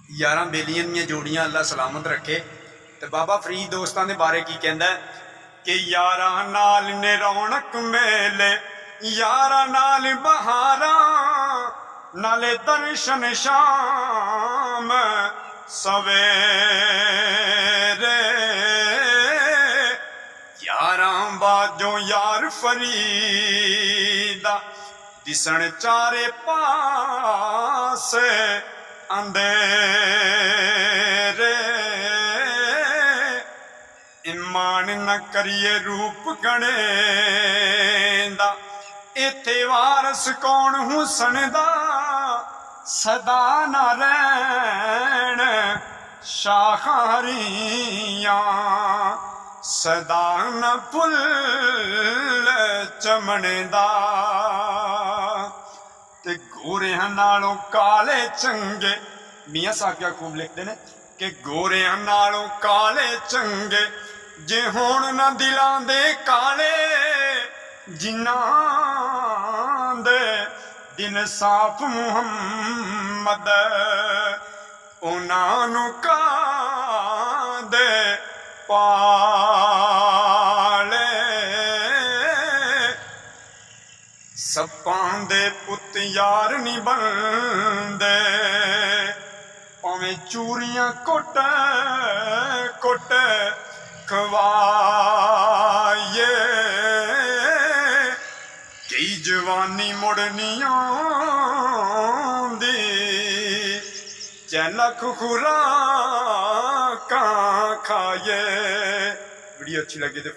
यारां बेलियां दियां जोड़ियां अल्लाह सलामत रखे। तो बाबा फरीद दोस्तां दे बारे की कहंदा कि यारां नाल ने रौनक मेले, यारां नाल बहारां, नाले दर्शन शाम सवेरे। यारां बाजों यार फरीदा दिसण चारे पासे अंधेरे। ईमान न करिए रूप गणेंदा, इत्थे वारस कौन हुसन दा, सदा न रैण शाखारियां, सदा न फुल चमने दा। ते गोरियां नालों काले चंगे, मियां साहब क्या खूब लिखते हैं कि गोरियां नालों काले चंगे, जे होण ना दिलां दे काले, जिन्हां दे दिल साफ मुहम्मद, उन्हां नूं कांदे पाले। सप्पां दे पुत यार नहीं बनदे, भावें चूरियां कुट कुट खवाइए। कई जवानी मुड़नी आंदी, लख खुराकां खाइए। वीडियो अच्छी लगी तो